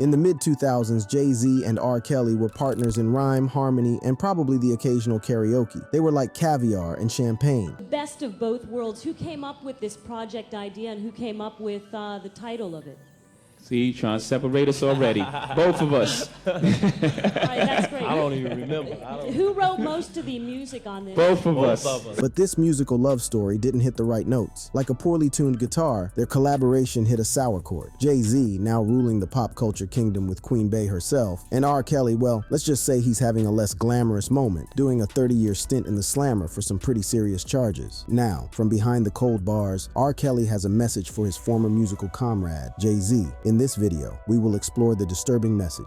In the mid-2000s, Jay-Z and R. Kelly were partners in rhyme, harmony, and probably the occasional karaoke. They were like caviar and champagne. Best of both worlds. Who came up with this project idea and who came up with the title of it? See, trying to separate us already. Both of us. All right, that's great. I don't even remember. Who wrote most of the music on this? Both of us. But this musical love story didn't hit the right notes. Like a poorly tuned guitar, their collaboration hit a sour chord. Jay-Z, now ruling the pop culture kingdom with Queen Bey herself, and R. Kelly, well, let's just say he's having a less glamorous moment, doing a 30-year stint in the slammer for some pretty serious charges. Now, from behind the cold bars, R. Kelly has a message for his former musical comrade, Jay-Z. In this video, we will explore the disturbing message.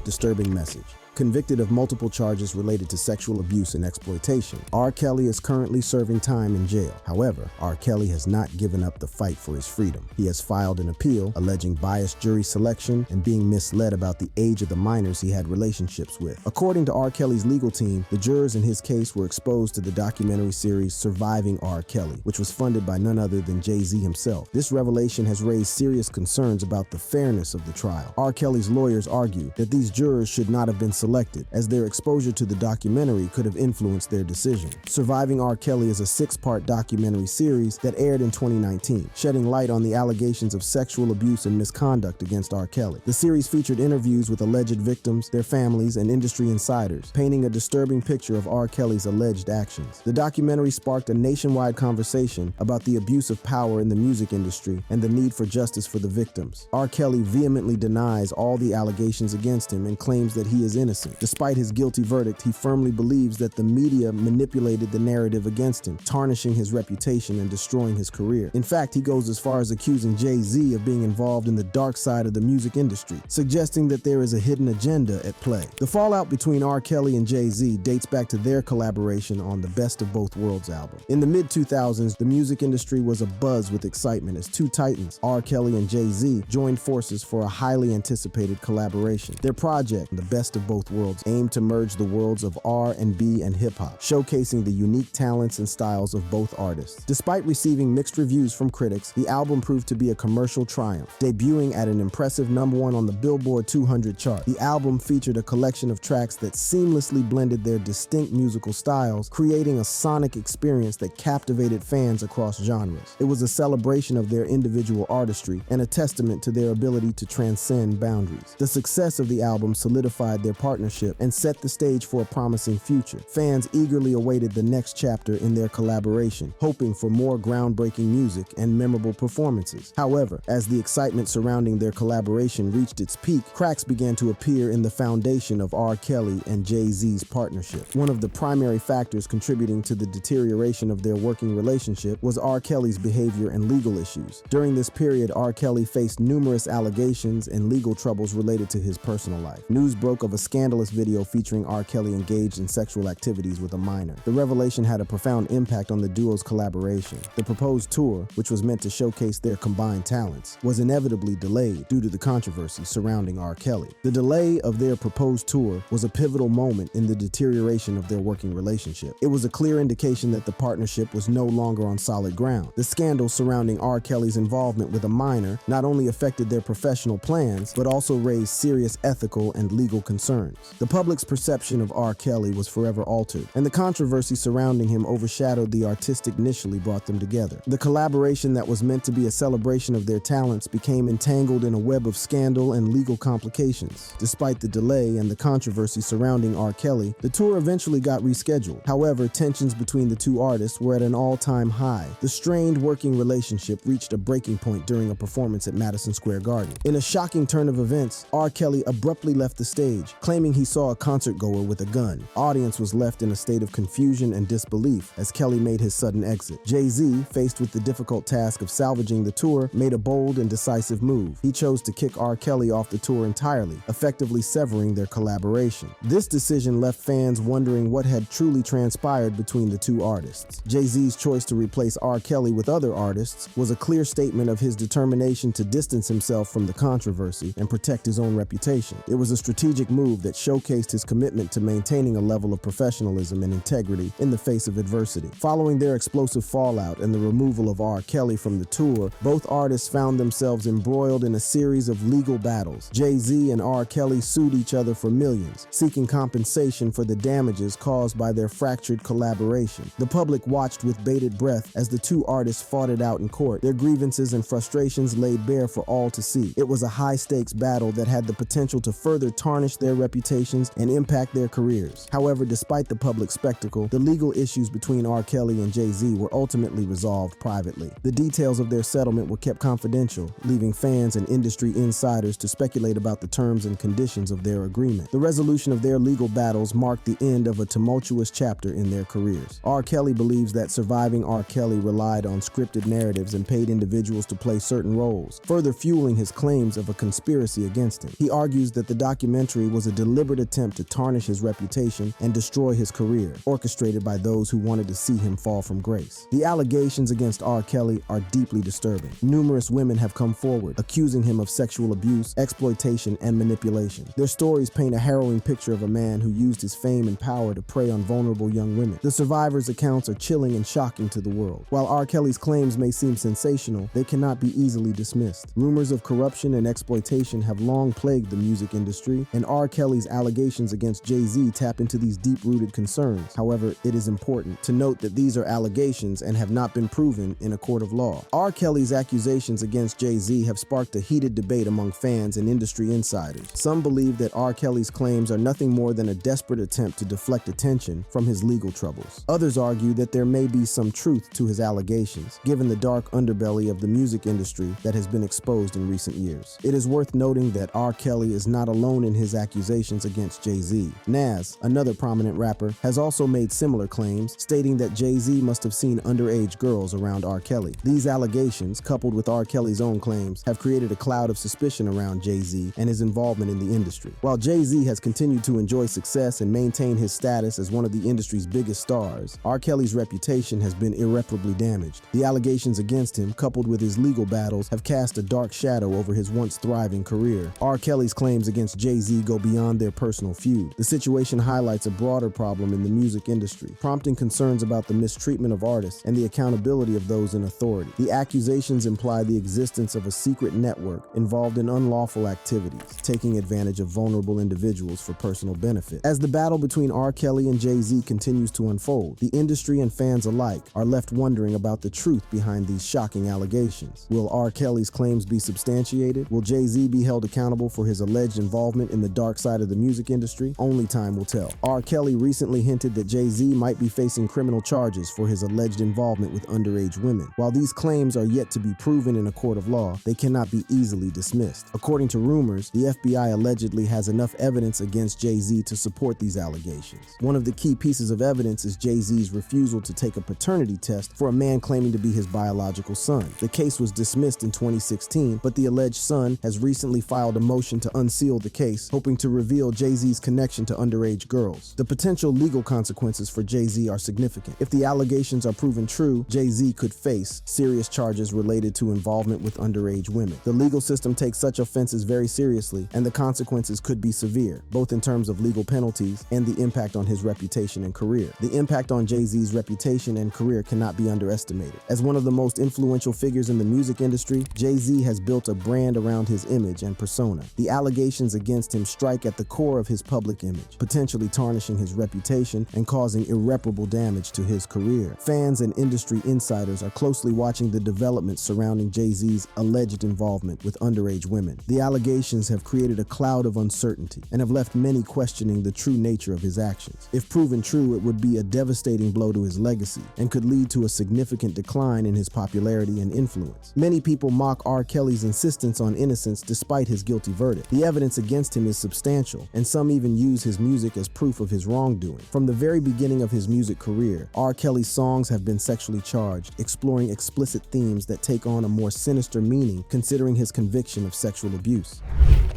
Disturbing message. Convicted of multiple charges related to sexual abuse and exploitation, R. Kelly is currently serving time in jail. However, R. Kelly has not given up the fight for his freedom. He has filed an appeal alleging biased jury selection and being misled about the age of the minors he had relationships with. According to R. Kelly's legal team, the jurors in his case were exposed to the documentary series Surviving R. Kelly, which was funded by none other than Jay-Z himself. This revelation has raised serious concerns about the fairness of the trial. R. Kelly's lawyers argue that these jurors should not have been selected, as their exposure to the documentary could have influenced their decision. Surviving R. Kelly is a 6-part documentary series that aired in 2019, shedding light on the allegations of sexual abuse and misconduct against R. Kelly. The series featured interviews with alleged victims, their families, and industry insiders, painting a disturbing picture of R. Kelly's alleged actions. The documentary sparked a nationwide conversation about the abuse of power in the music industry and the need for justice for the victims. R. Kelly vehemently denies all the allegations against him and claims that he is innocent. Despite his guilty verdict, he firmly believes that the media manipulated the narrative against him, tarnishing his reputation and destroying his career. In fact, he goes as far as accusing Jay-Z of being involved in the dark side of the music industry, suggesting that there is a hidden agenda at play. The fallout between R. Kelly and Jay-Z dates back to their collaboration on the Best of Both Worlds album. In the mid-2000s, the music industry was abuzz with excitement as two titans, R. Kelly and Jay-Z, joined forces for a highly anticipated collaboration. Their project, The Best of Both Worlds, aimed to merge the worlds of R&B and hip-hop, showcasing the unique talents and styles of both artists. Despite receiving mixed reviews from critics, the album proved to be a commercial triumph, debuting at an impressive #1 on the Billboard 200 chart. The album featured a collection of tracks that seamlessly blended their distinct musical styles, creating a sonic experience that captivated fans across genres. It was a celebration of their individual artistry and a testament to their ability to transcend boundaries. The success of the album solidified their partnership and set the stage for a promising future. Fans eagerly awaited the next chapter in their collaboration, hoping for more groundbreaking music and memorable performances. However, as the excitement surrounding their collaboration reached its peak, cracks began to appear in the foundation of R. Kelly and Jay-Z's partnership. One of the primary factors contributing to the deterioration of their working relationship was R. Kelly's behavior and legal issues. During this period, R. Kelly faced numerous allegations and legal troubles related to his personal life. News broke of a scandalous video featuring R. Kelly engaged in sexual activities with a minor. The revelation had a profound impact on the duo's collaboration. The proposed tour, which was meant to showcase their combined talents, was inevitably delayed due to the controversy surrounding R. Kelly. The delay of their proposed tour was a pivotal moment in the deterioration of their working relationship. It was a clear indication that the partnership was no longer on solid ground. The scandal surrounding R. Kelly's involvement with a minor not only affected their professional plans, but also raised serious ethical and legal concerns. The public's perception of R. Kelly was forever altered, and the controversy surrounding him overshadowed the artistic initially brought them together. The collaboration that was meant to be a celebration of their talents became entangled in a web of scandal and legal complications. Despite the delay and the controversy surrounding R. Kelly, the tour eventually got rescheduled. However, tensions between the two artists were at an all-time high. The strained working relationship reached a breaking point during a performance at Madison Square Garden. In a shocking turn of events, R. Kelly abruptly left the stage, claiming he saw a concertgoer with a gun. Audience was left in a state of confusion and disbelief as Kelly made his sudden exit. Jay-Z, faced with the difficult task of salvaging the tour, made a bold and decisive move. He chose to kick R. Kelly off the tour entirely, effectively severing their collaboration. This decision left fans wondering what had truly transpired between the two artists. Jay-Z's choice to replace R. Kelly with other artists was a clear statement of his determination to distance himself from the controversy and protect his own reputation. It was a strategic move that showcased his commitment to maintaining a level of professionalism and integrity in the face of adversity. Following their explosive fallout and the removal of R. Kelly from the tour, both artists found themselves embroiled in a series of legal battles. Jay-Z and R. Kelly sued each other for millions, seeking compensation for the damages caused by their fractured collaboration. The public watched with bated breath as the two artists fought it out in court, their grievances and frustrations laid bare for all to see. It was a high-stakes battle that had the potential to further tarnish their reputations and impact their careers. However, despite the public spectacle, the legal issues between R. Kelly and Jay-Z were ultimately resolved privately. The details of their settlement were kept confidential, leaving fans and industry insiders to speculate about the terms and conditions of their agreement. The resolution of their legal battles marked the end of a tumultuous chapter in their careers. R. Kelly believes that surviving R. Kelly relied on scripted narratives and paid individuals to play certain roles, further fueling his claims of a conspiracy against him. He argues that the documentary was a deliberate attempt to tarnish his reputation and destroy his career, orchestrated by those who wanted to see him fall from grace. The allegations against R. Kelly are deeply disturbing. Numerous women have come forward, accusing him of sexual abuse, exploitation, and manipulation. Their stories paint a harrowing picture of a man who used his fame and power to prey on vulnerable young women. The survivors' accounts are chilling and shocking to the world. While R. Kelly's claims may seem sensational, they cannot be easily dismissed. Rumors of corruption and exploitation have long plagued the music industry, and R. Kelly's allegations against Jay-Z tap into these deep-rooted concerns. However, it is important to note that these are allegations and have not been proven in a court of law. R. Kelly's accusations against Jay-Z have sparked a heated debate among fans and industry insiders. Some believe that R. Kelly's claims are nothing more than a desperate attempt to deflect attention from his legal troubles. Others argue that there may be some truth to his allegations, given the dark underbelly of the music industry that has been exposed in recent years. It is worth noting that R. Kelly is not alone in his accusations against Jay-Z. Nas, another prominent rapper, has also made similar claims, stating that Jay-Z must have seen underage girls around R. Kelly. These allegations, coupled with R. Kelly's own claims, have created a cloud of suspicion around Jay-Z and his involvement in the industry. While Jay-Z has continued to enjoy success and maintain his status as one of the industry's biggest stars, R. Kelly's reputation has been irreparably damaged. The allegations against him, coupled with his legal battles, have cast a dark shadow over his once thriving career. R. Kelly's claims against Jay-Z go beyond their personal feud. The situation highlights a broader problem in the music industry, prompting concerns about the mistreatment of artists and the accountability of those in authority. The accusations imply the existence of a secret network involved in unlawful activities, taking advantage of vulnerable individuals for personal benefit. As the battle between R. Kelly and Jay-Z continues to unfold, the industry and fans alike are left wondering about the truth behind these shocking allegations. Will R. Kelly's claims be substantiated? Will Jay-Z be held accountable for his alleged involvement in the dark side of the music industry? Only time will tell. R. Kelly recently hinted that Jay-Z might be facing criminal charges for his alleged involvement with underage women. While these claims are yet to be proven in a court of law, they cannot be easily dismissed. According to rumors, the FBI allegedly has enough evidence against Jay-Z to support these allegations. One of the key pieces of evidence is Jay-Z's refusal to take a paternity test for a man claiming to be his biological son. The case was dismissed in 2016, but the alleged son has recently filed a motion to unseal the case, hoping to reveal Jay-Z's connection to underage girls. The potential legal consequences for Jay-Z are significant. If the allegations are proven true, Jay-Z could face serious charges related to involvement with underage women. The legal system takes such offenses very seriously, and the consequences could be severe, both in terms of legal penalties and the impact on his reputation and career. The impact on Jay-Z's reputation and career cannot be underestimated. As one of the most influential figures in the music industry, Jay-Z has built a brand around his image and persona. The allegations against him strike at the core of his public image, potentially tarnishing his reputation and causing irreparable damage to his career. Fans and industry insiders are closely watching the developments surrounding Jay-Z's alleged involvement with underage women. The allegations have created a cloud of uncertainty and have left many questioning the true nature of his actions. If proven true, it would be a devastating blow to his legacy and could lead to a significant decline in his popularity and influence. Many people mock R. Kelly's insistence on innocence despite his guilty verdict. The evidence against him is substantial, and some even use his music as proof of his wrongdoing. From the very beginning of his music career, R. Kelly's songs have been sexually charged, exploring explicit themes that take on a more sinister meaning considering his conviction of sexual abuse.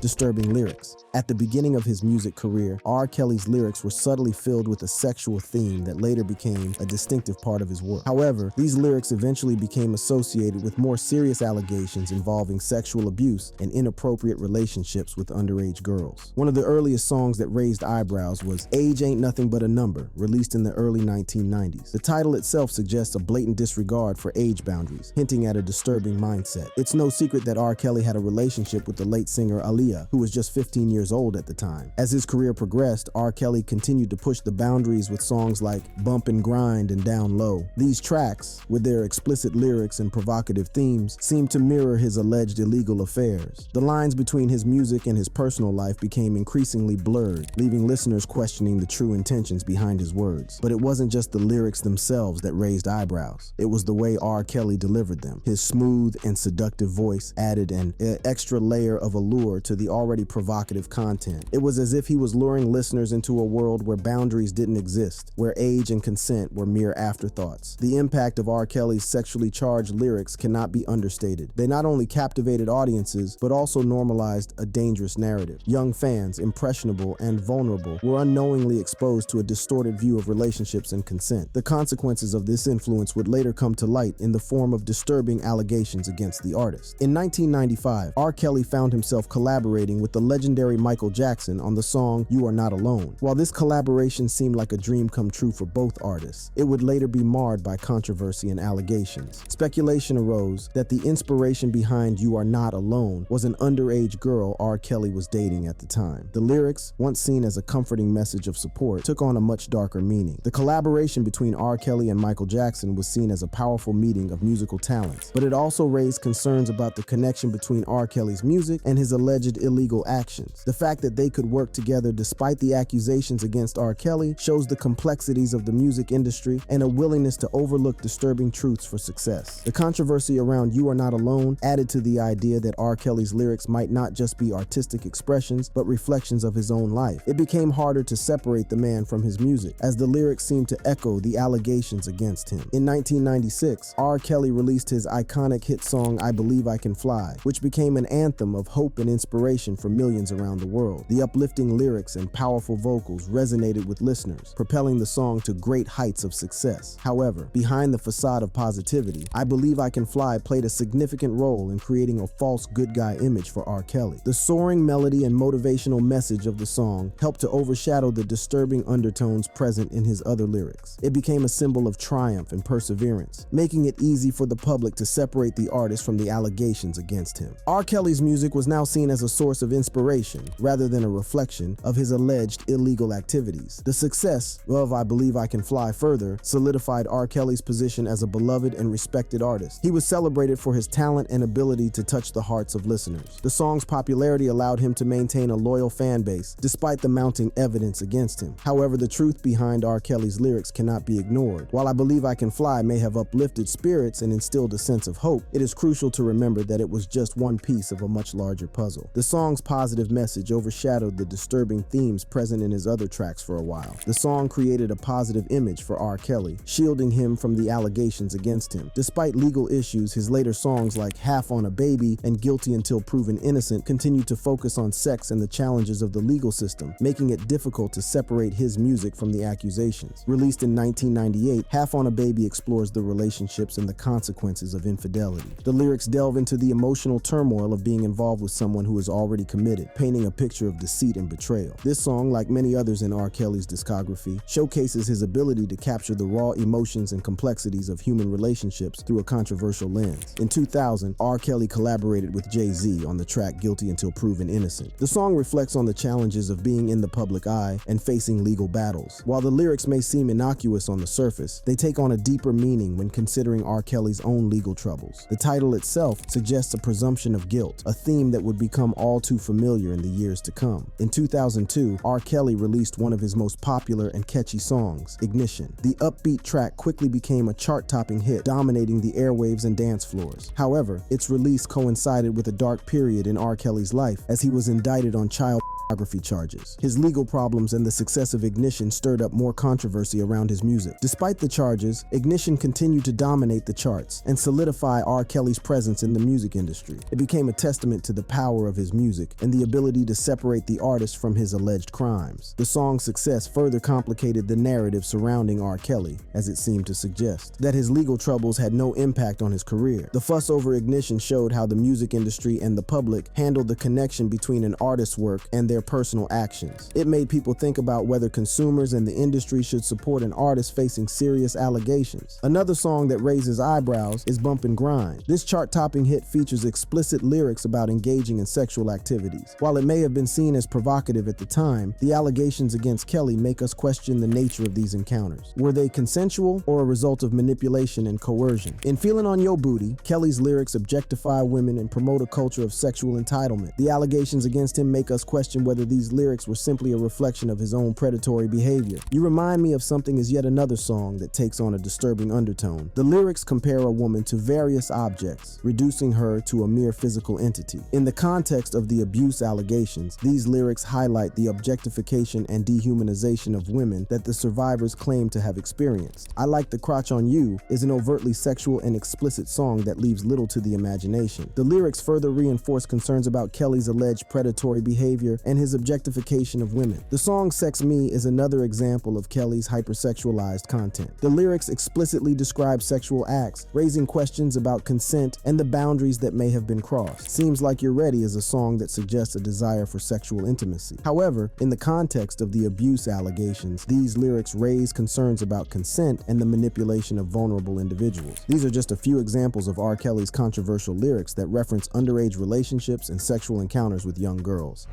Disturbing lyrics. At the beginning of his music career, R. Kelly's lyrics were subtly filled with a sexual theme that later became a distinctive part of his work. However, these lyrics eventually became associated with more serious allegations involving sexual abuse and inappropriate relationships with underage girls. One of the the earliest songs that raised eyebrows was Age Ain't Nothing But a Number, released in the early 1990s. The title itself suggests a blatant disregard for age boundaries, hinting at a disturbing mindset. It's no secret that R. Kelly had a relationship with the late singer Aaliyah, who was just 15 years old at the time. As his career progressed, R. Kelly continued to push the boundaries with songs like Bump and Grind and Down Low. These tracks, with their explicit lyrics and provocative themes, seemed to mirror his alleged illegal affairs. The lines between his music and his personal life became increasingly blurred, leaving listeners questioning the true intentions behind his words. But it wasn't just the lyrics themselves that raised eyebrows. It was the way R. Kelly delivered them. His smooth and seductive voice added an extra layer of allure to the already provocative content. It was as if he was luring listeners into a world where boundaries didn't exist, where age and consent were mere afterthoughts. The impact of R. Kelly's sexually charged lyrics cannot be understated. They not only captivated audiences, but also normalized a dangerous narrative. Young fans, impressionable and vulnerable, were unknowingly exposed to a distorted view of relationships and consent. The consequences of this influence would later come to light in the form of disturbing allegations against the artist. In 1995, R. Kelly found himself collaborating with the legendary Michael Jackson on the song You Are Not Alone. While this collaboration seemed like a dream come true for both artists, it would later be marred by controversy and allegations. Speculation arose that the inspiration behind You Are Not Alone was an underage girl R. Kelly was dating at the time. The lyrics, once seen as a comforting message of support, took on a much darker meaning. The collaboration between R. Kelly and Michael Jackson was seen as a powerful meeting of musical talents, but it also raised concerns about the connection between R. Kelly's music and his alleged illegal actions. The fact that they could work together despite the accusations against R. Kelly shows the complexities of the music industry and a willingness to overlook disturbing truths for success. The controversy around You Are Not Alone added to the idea that R. Kelly's lyrics might not just be artistic expressions, but reflections of his own life. It became harder to separate the man from his music, as the lyrics seemed to echo the allegations against him. In 1996, R. Kelly released his iconic hit song I Believe I Can Fly, which became an anthem of hope and inspiration for millions around the world. The uplifting lyrics and powerful vocals resonated with listeners, propelling the song to great heights of success. However, behind the facade of positivity, I Believe I Can Fly played a significant role in creating a false good guy image for R. Kelly. The soaring melody and motivational message of the song helped to overshadow the disturbing undertones present in his other lyrics. It became a symbol of triumph and perseverance, making it easy for the public to separate the artist from the allegations against him. R. Kelly's music was now seen as a source of inspiration rather than a reflection of his alleged illegal activities. The success of I Believe I Can Fly further solidified R. Kelly's position as a beloved and respected artist. He was celebrated for his talent and ability to touch the hearts of listeners. The song's popularity allowed him to maintain a loyal fan base despite the mounting evidence against him. However, the truth behind R. Kelly's lyrics cannot be ignored. While I Believe I Can Fly may have uplifted spirits and instilled a sense of hope, it is crucial to remember that it was just one piece of a much larger puzzle. The song's positive message overshadowed the disturbing themes present in his other tracks for a while. The song created a positive image for R. Kelly, shielding him from the allegations against him. Despite legal issues, his later songs like Half on a Baby and Guilty Until Proven Innocent continued to focus on sex and the challenges of the legal system, making it difficult to separate his music from the accusations. Released in 1998, Half on a Baby explores the relationships and the consequences of infidelity. The lyrics delve into the emotional turmoil of being involved with someone who is already committed, painting a picture of deceit and betrayal. This song, like many others in R. Kelly's discography, showcases his ability to capture the raw emotions and complexities of human relationships through a controversial lens. In 2000, R. Kelly collaborated with Jay-Z on the track Guilty Until Proven Innocent. The song reflects on the challenges of being in the public eye and facing legal battles. While the lyrics may seem innocuous on the surface, they take on a deeper meaning when considering R. Kelly's own legal troubles. The title itself suggests a presumption of guilt, a theme that would become all too familiar in the years to come. In 2002, R. Kelly released one of his most popular and catchy songs, Ignition. The upbeat track quickly became a chart-topping hit, dominating the airwaves and dance floors. However, its release coincided with a dark period in R. Kelly's life as he was indicted on child pornography charges. His legal problems and the success of Ignition stirred up more controversy around his music. Despite the charges, Ignition continued to dominate the charts and solidify R. Kelly's presence in the music industry. It became a testament to the power of his music and the ability to separate the artist from his alleged crimes. The song's success further complicated the narrative surrounding R. Kelly, as it seemed to suggest that his legal troubles had no impact on his career. The fuss over Ignition showed how the music industry and the public handled the connection between an artist's work and their personal actions. It made people think about whether consumers and the industry should support an artist facing serious allegations. Another song that raises eyebrows is Bump and Grind. This chart-topping hit features explicit lyrics about engaging in sexual activities. While it may have been seen as provocative at the time, the allegations against Kelly make us question the nature of these encounters. Were they consensual or a result of manipulation and coercion? In Feelin' on Yo Booty, Kelly's lyrics objectify women and promote a culture of sexual entitlement. The allegations against him make us question whether these lyrics were simply a reflection of his own predatory behavior. You Remind Me of Something is yet another song that takes on a disturbing undertone. The lyrics compare a woman to various objects, reducing her to a mere physical entity. In the context of the abuse allegations, these lyrics highlight the objectification and dehumanization of women that the survivors claim to have experienced. I Like the Crotch on You is an overtly sexual and explicit song that leaves little to the imagination. The lyrics further reinforce concerns about Kelly's alleged predatory behavior and his objectification of women. The song Sex Me is another example of Kelly's hypersexualized content. The lyrics explicitly describe sexual acts, raising questions about consent and the boundaries that may have been crossed. Seems Like You're Ready is a song that suggests a desire for sexual intimacy. However, in the context of the abuse allegations, these lyrics raise concerns about consent and the manipulation of vulnerable individuals. These are just a few examples of R. Kelly's controversial lyrics that reference underage relationships and sexual encounters with young girls.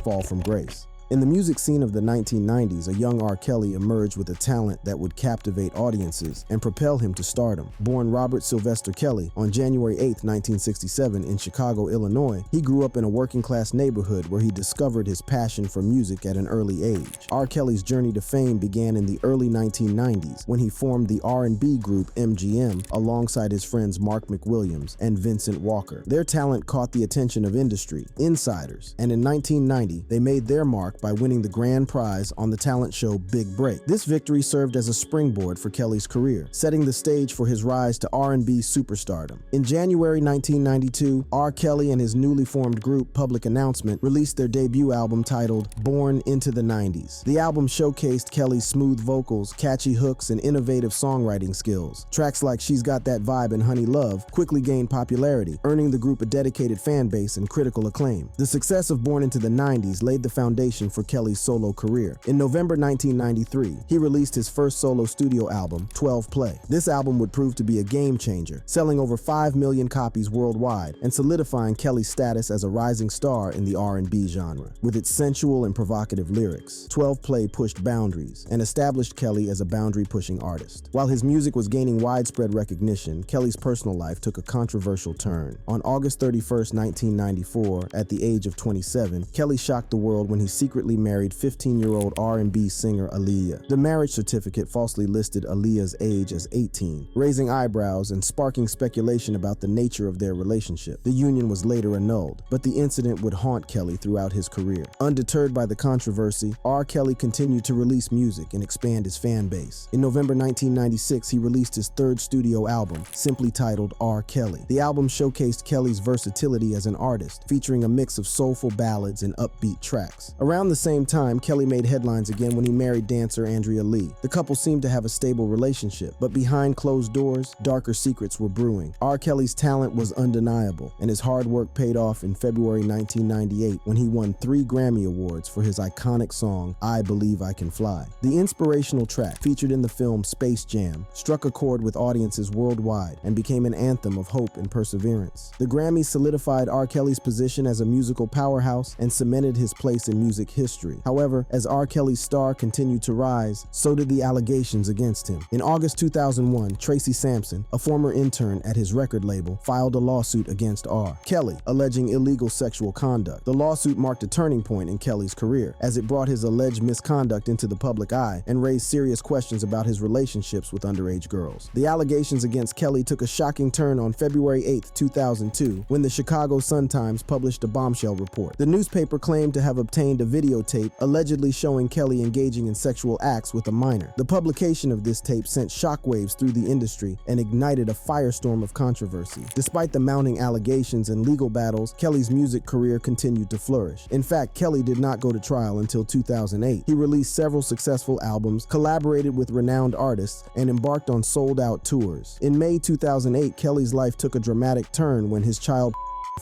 Fall from Grace. In the music scene of the 1990s, a young R. Kelly emerged with a talent that would captivate audiences and propel him to stardom. Born Robert Sylvester Kelly on January 8, 1967 in Chicago, Illinois, he grew up in a working-class neighborhood where he discovered his passion for music at an early age. R. Kelly's journey to fame began in the early 1990s when he formed the R&B group MGM alongside his friends Mark McWilliams and Vincent Walker. Their talent caught the attention of industry, insiders, and in 1990, they made their mark by winning the grand prize on the talent show Big Break. This victory served as a springboard for Kelly's career, setting the stage for his rise to R&B superstardom. In January 1992, R. Kelly and his newly formed group Public Announcement released their debut album titled Born into the 90s. The album showcased Kelly's smooth vocals, catchy hooks, and innovative songwriting skills. Tracks like She's Got That Vibe and Honey Love quickly gained popularity, earning the group a dedicated fan base and critical acclaim. The success of Born into the 90s laid the foundation for Kelly's solo career. In November 1993, he released his first solo studio album, 12 Play. This album would prove to be a game changer, selling over 5 million copies worldwide and solidifying Kelly's status as a rising star in the R&B genre. With its sensual and provocative lyrics, 12 Play pushed boundaries and established Kelly as a boundary-pushing artist. While his music was gaining widespread recognition, Kelly's personal life took a controversial turn. On August 31, 1994, at the age of 27, Kelly shocked the world when he secretly married 15-year-old R&B singer Aaliyah. The marriage certificate falsely listed Aaliyah's age as 18, raising eyebrows and sparking speculation about the nature of their relationship. The union was later annulled, but the incident would haunt Kelly throughout his career. Undeterred by the controversy, R. Kelly continued to release music and expand his fan base. In November 1996, he released his third studio album, simply titled R. Kelly. The album showcased Kelly's versatility as an artist, featuring a mix of soulful ballads and upbeat tracks. Around the same time, Kelly made headlines again when he married dancer Andrea Lee. The couple seemed to have a stable relationship, but behind closed doors, darker secrets were brewing. R. Kelly's talent was undeniable, and his hard work paid off in February 1998 when he won 3 Grammy Awards for his iconic song, I Believe I Can Fly. The inspirational track, featured in the film Space Jam, struck a chord with audiences worldwide and became an anthem of hope and perseverance. The Grammys solidified R. Kelly's position as a musical powerhouse and cemented his place in music history. However, as R. Kelly's star continued to rise, so did the allegations against him. In August 2001, Tracy Sampson, a former intern at his record label, filed a lawsuit against R. Kelly, alleging illegal sexual conduct. The lawsuit marked a turning point in Kelly's career, as it brought his alleged misconduct into the public eye and raised serious questions about his relationships with underage girls. The allegations against Kelly took a shocking turn on February 8, 2002, when the Chicago Sun-Times published a bombshell report. The newspaper claimed to have obtained a videotape allegedly showing Kelly engaging in sexual acts with a minor. The publication of this tape sent shockwaves through the industry and ignited a firestorm of controversy. Despite the mounting allegations and legal battles, Kelly's music career continued to flourish. In fact, Kelly did not go to trial until 2008. He released several successful albums, collaborated with renowned artists, and embarked on sold-out tours. In May 2008, Kelly's life took a dramatic turn when his child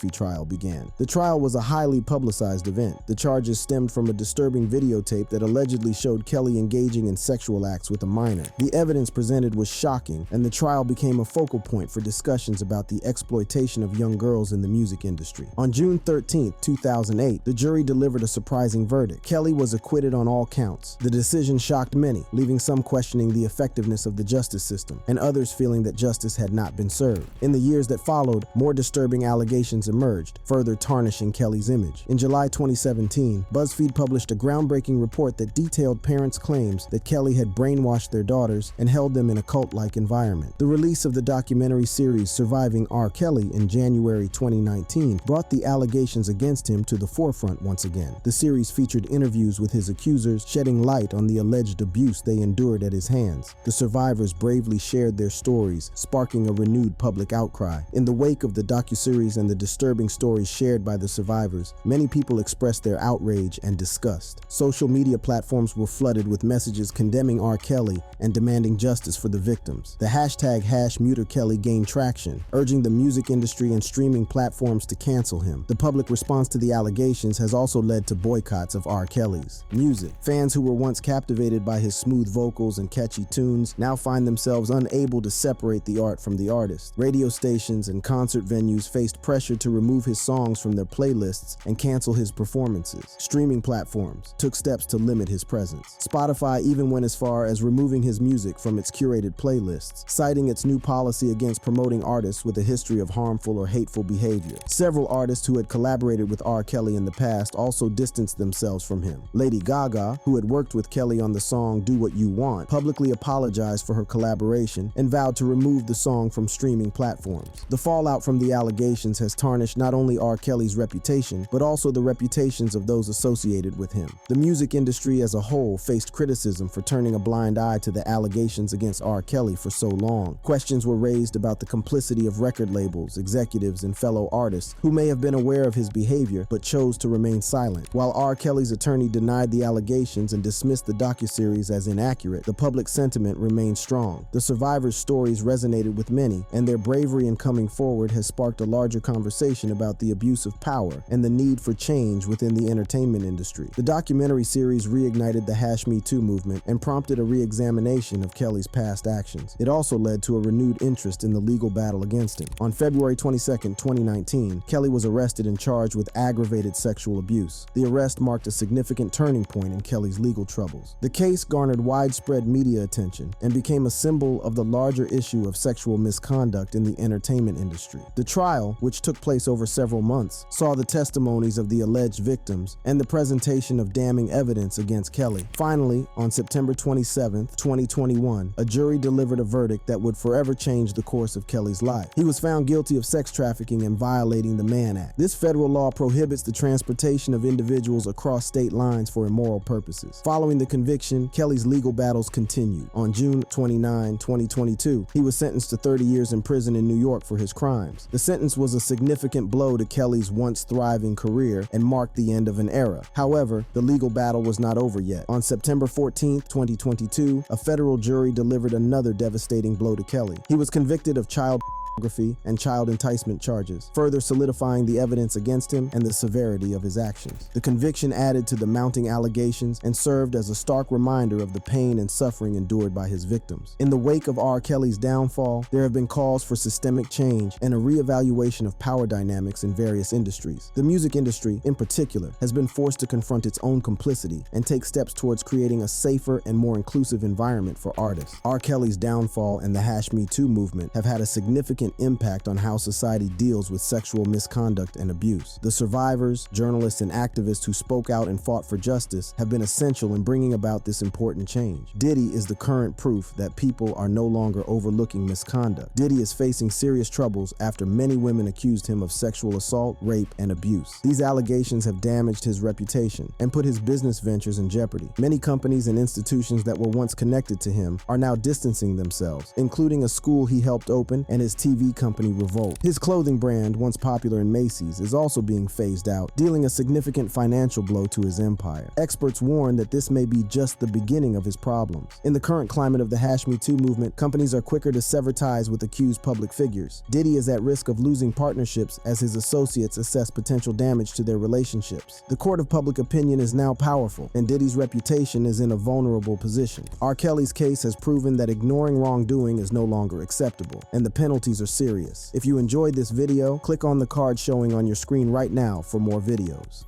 trial began. The trial was a highly publicized event. The charges stemmed from a disturbing videotape that allegedly showed Kelly engaging in sexual acts with a minor. The evidence presented was shocking, and the trial became a focal point for discussions about the exploitation of young girls in the music industry. On June 13, 2008, the jury delivered a surprising verdict. Kelly was acquitted on all counts. The decision shocked many, leaving some questioning the effectiveness of the justice system, and others feeling that justice had not been served. In the years that followed, more disturbing allegations emerged, further tarnishing Kelly's image. In July 2017, BuzzFeed published a groundbreaking report that detailed parents' claims that Kelly had brainwashed their daughters and held them in a cult-like environment. The release of the documentary series Surviving R. Kelly in January 2019 brought the allegations against him to the forefront once again. The series featured interviews with his accusers, shedding light on the alleged abuse they endured at his hands. The survivors bravely shared their stories, sparking a renewed public outcry. In the wake of the docuseries and the disturbing stories shared by the survivors, many people expressed their outrage and disgust. Social media platforms were flooded with messages condemning R. Kelly and demanding justice for the victims. The hashtag #MuterKelly gained traction, urging the music industry and streaming platforms to cancel him. The public response to the allegations has also led to boycotts of R. Kelly's music. Fans who were once captivated by his smooth vocals and catchy tunes now find themselves unable to separate the art from the artist. Radio stations and concert venues faced pressure to remove his songs from their playlists and cancel his performances. Streaming platforms took steps to limit his presence. Spotify even went as far as removing his music from its curated playlists, citing its new policy against promoting artists with a history of harmful or hateful behavior. Several artists who had collaborated with R. Kelly in the past also distanced themselves from him. Lady Gaga, who had worked with Kelly on the song Do What You Want, publicly apologized for her collaboration and vowed to remove the song from streaming platforms. The fallout from the allegations has tarnished not only R. Kelly's reputation, but also the reputations of those associated with him. The music industry as a whole faced criticism for turning a blind eye to the allegations against R. Kelly for so long. Questions were raised about the complicity of record labels, executives, and fellow artists who may have been aware of his behavior but chose to remain silent. While R. Kelly's attorney denied the allegations and dismissed the docuseries as inaccurate, the public sentiment remained strong. The survivors' stories resonated with many, and their bravery in coming forward has sparked a larger conversation about the abuse of power and the need for change within the entertainment industry. The documentary series reignited the #MeToo movement and prompted a re-examination of Kelly's past actions. It also led to a renewed interest in the legal battle against him. On February 22, 2019, Kelly was arrested and charged with aggravated sexual abuse. The arrest marked a significant turning point in Kelly's legal troubles. The case garnered widespread media attention and became a symbol of the larger issue of sexual misconduct in the entertainment industry. The trial, which took place over several months, saw the testimonies of the alleged victims and the presentation of damning evidence against Kelly. Finally, on September 27, 2021, a jury delivered a verdict that would forever change the course of Kelly's life. He was found guilty of sex trafficking and violating the Mann Act. This federal law prohibits the transportation of individuals across state lines for immoral purposes. Following the conviction, Kelly's legal battles continued. On June 29, 2022, he was sentenced to 30 years in prison in New York for his crimes. The sentence was a significant blow to Kelly's once thriving career and marked the end of an era. However, the legal battle was not over yet. On September 14, 2022, a federal jury delivered another devastating blow to Kelly. He was convicted of child pornography and child enticement charges, further solidifying the evidence against him and the severity of his actions. The conviction added to the mounting allegations and served as a stark reminder of the pain and suffering endured by his victims. In the wake of R. Kelly's downfall, there have been calls for systemic change and a reevaluation of power dynamics in various industries. The music industry, in particular, has been forced to confront its own complicity and take steps towards creating a safer and more inclusive environment for artists. R. Kelly's downfall and the #MeToo movement have had a significant impact on how society deals with sexual misconduct and abuse. The survivors, journalists, and activists who spoke out and fought for justice have been essential in bringing about this important change. Diddy is the current proof that people are no longer overlooking misconduct. Diddy is facing serious troubles after many women accused him of sexual assault, rape, and abuse. These allegations have damaged his reputation and put his business ventures in jeopardy. Many companies and institutions that were once connected to him are now distancing themselves, including a school he helped open and his TV TV company Revolt. His clothing brand, once popular in Macy's, is also being phased out, dealing a significant financial blow to his empire. Experts warn that this may be just the beginning of his problems. In the current climate of the #MeToo movement, companies are quicker to sever ties with accused public figures. Diddy is at risk of losing partnerships as his associates assess potential damage to their relationships. The court of public opinion is now powerful, and Diddy's reputation is in a vulnerable position. R. Kelly's case has proven that ignoring wrongdoing is no longer acceptable, and the penalties are serious. If you enjoyed this video, click on the card showing on your screen right now for more videos.